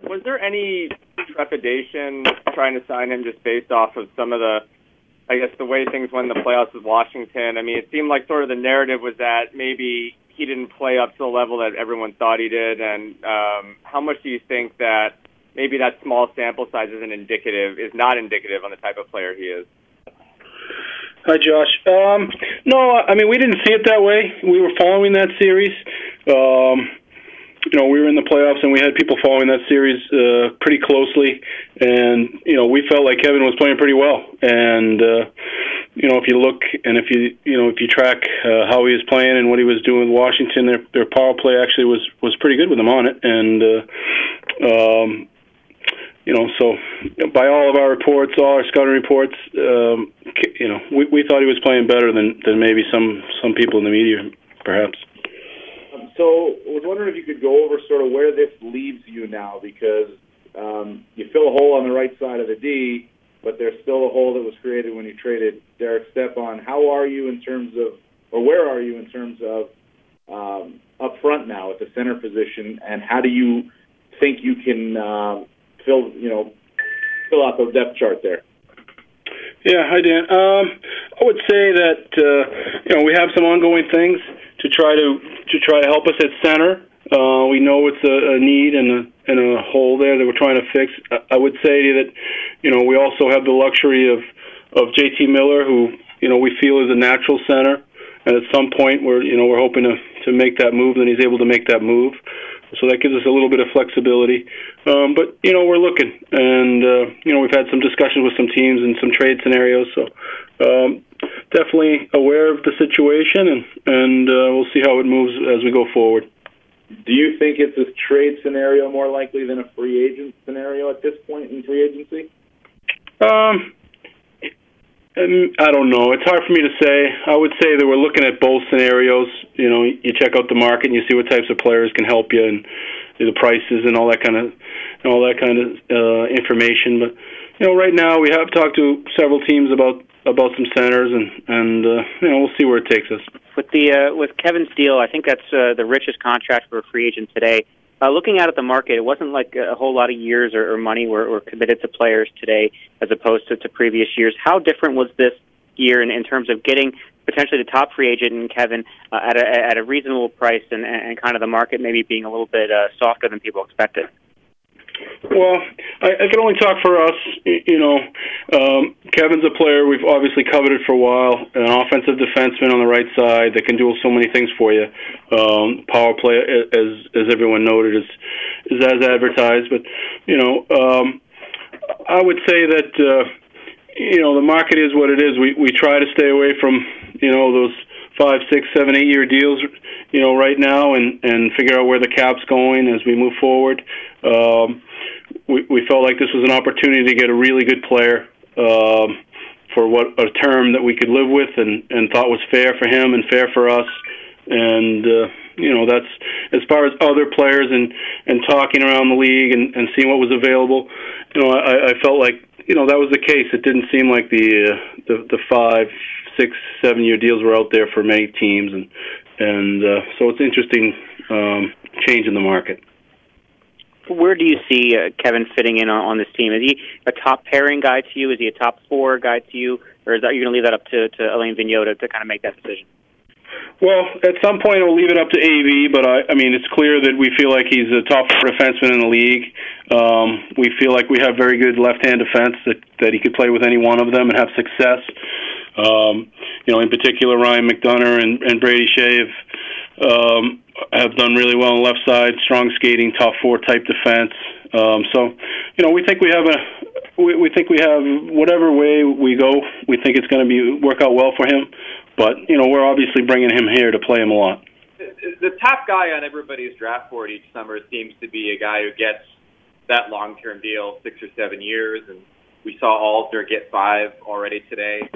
Was there any trepidation trying to sign him just based off of some of the, I guess, the way things went in the playoffs with Washington? I mean, it seemed like sort of the narrative was that maybe he didn't play up to the level that everyone thought he did. And how much do you think that maybe that small sample size is not indicative on the type of player he is? Hi, Josh. No, I mean, we didn't see it that way. We were following that series. We were in the playoffs, and we had people following that series pretty closely. And, we felt like Kevin was playing pretty well. And, if you look and if you track how he was playing and what he was doing with Washington, their power play actually was pretty good with him on it. And, so by all of our reports, all our scouting reports, we thought he was playing better than maybe some people in the media, perhaps. So I was wondering if you could go over sort of where this leaves you now, because you fill a hole on the right side of the D, but there's still a hole that was created when you traded Derek Stepan. How are you in terms of, or where are you in terms of up front now at the center position, and how do you think you can fill out the depth chart there? Yeah, hi Dan. I would say that we have some ongoing things to try to help us at center. We know it's a need and a hole there that we're trying to fix. I would say that we also have the luxury of JT Miller, who we feel is a natural center, and at some point we're hoping to make that move, and he's able to make that move. So that gives us a little bit of flexibility. But, we're looking. And, we've had some discussions with some teams and some trade scenarios. So definitely aware of the situation, and we'll see how it moves as we go forward. Do you think it's a trade scenario more likely than a free agent scenario at this point in free agency? I don't know. It's hard for me to say. I would say that we're looking at both scenarios. You check out the market and you see what types of players can help you, and the prices and all that kind of information. But right now we have talked to several teams about some centers, and we'll see where it takes us. With Kevin Steele, I think that's the richest contract for a free agent today. Looking out at the market, it wasn't like a whole lot of years or money were committed to players today as opposed to previous years. How different was this year in terms of getting potentially the top free agent in Kevin at a reasonable price and kind of the market maybe being a little bit softer than people expected? Well, I can only talk for us. Kevin's a player we've obviously coveted for a while, an offensive defenseman on the right side that can do so many things for you. Power play, as everyone noted, is as advertised. But, I would say that, the market is what it is. We try to stay away from, those 5, 6, 7, 8 year deals, right now, and figure out where the cap's going as we move forward. We felt like this was an opportunity to get a really good player for a term that we could live with and thought was fair for him and fair for us. And that's as far as other players and talking around the league and seeing what was available. I felt like that was the case. It didn't seem like the 5, 6, 7 year deals were out there for many teams, and so it's an interesting change in the market. Where do you see Kevin fitting in on this team? Is he a top pairing guy to you? Is he a top 4 guy to you? Or are you going to leave that up to Alain Vigneault to kind of make that decision? Well, at some point we'll leave it up to AV, but I mean it's clear that we feel like he's a top 4 defenseman in the league. We feel like we have very good left-hand defense that he could play with any one of them and have success. In particular, Ryan McDonough and Brady Shea have done really well on the left side, strong skating, top 4 type defense. So we think we have whatever way we go, we think it's going to work out well for him. But we're obviously bringing him here to play him a lot. The top guy on everybody's draft board each summer seems to be a guy who gets that long-term deal, 6 or 7 years, and we saw Alder get 5 already today.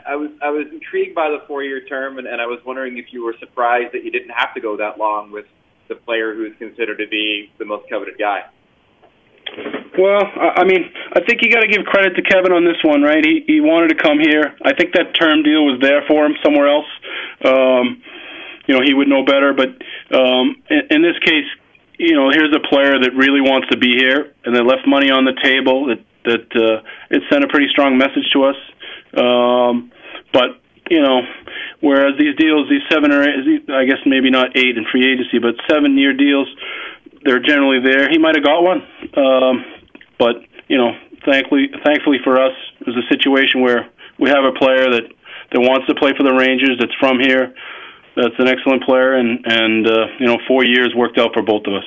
I was intrigued by the 4-year term, and I was wondering if you were surprised that you didn't have to go that long with the player who's considered to be the most coveted guy. Well, I mean, I think you got to give credit to Kevin on this one, right? He wanted to come here. I think that term deal was there for him somewhere else. He would know better, but in this case, here's a player that really wants to be here, and they left money on the table. That it sent a pretty strong message to us. But whereas these deals, these 7 or 8, I guess maybe not 8 in free agency, but 7-year deals, they're generally there. He might have got one, but thankfully for us, it was a situation where we have a player that wants to play for the Rangers, that's from here, that's an excellent player, and 4 years worked out for both of us.